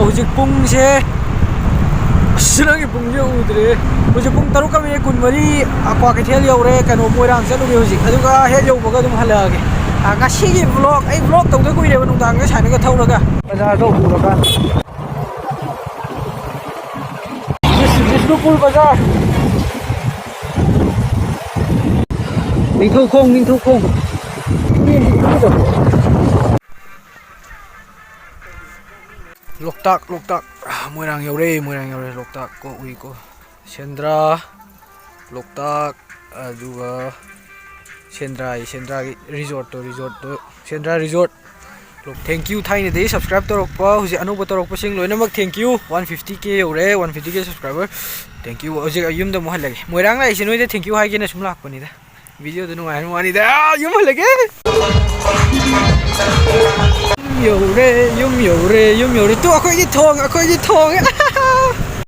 hujik pungse Sinagi pungse udre hujik pung taruk kami kunmari aqua kethel yaure kano moirang chalu be hujik aduga he yau baga dum halage ngasi vlog ai vlog tawda kuire banung dang ga sainaga thauraga bazar do huraga Bisnupur bazar Ningthau khong Loktak moirang yaure loktak ko ui ko Sendra loktak aduga Sendra gi resort Sendra resort look thank you thaine dei subscribe torokpa huji anuba torokpa sing loinamak thank you 150k yaure 150k subscriber thank you hoje ayum da mo halage moirang lai sinoi de thank you hai gena sum lakpani da video da nungai mani da yum halage yum yaure tu akhoi gi thong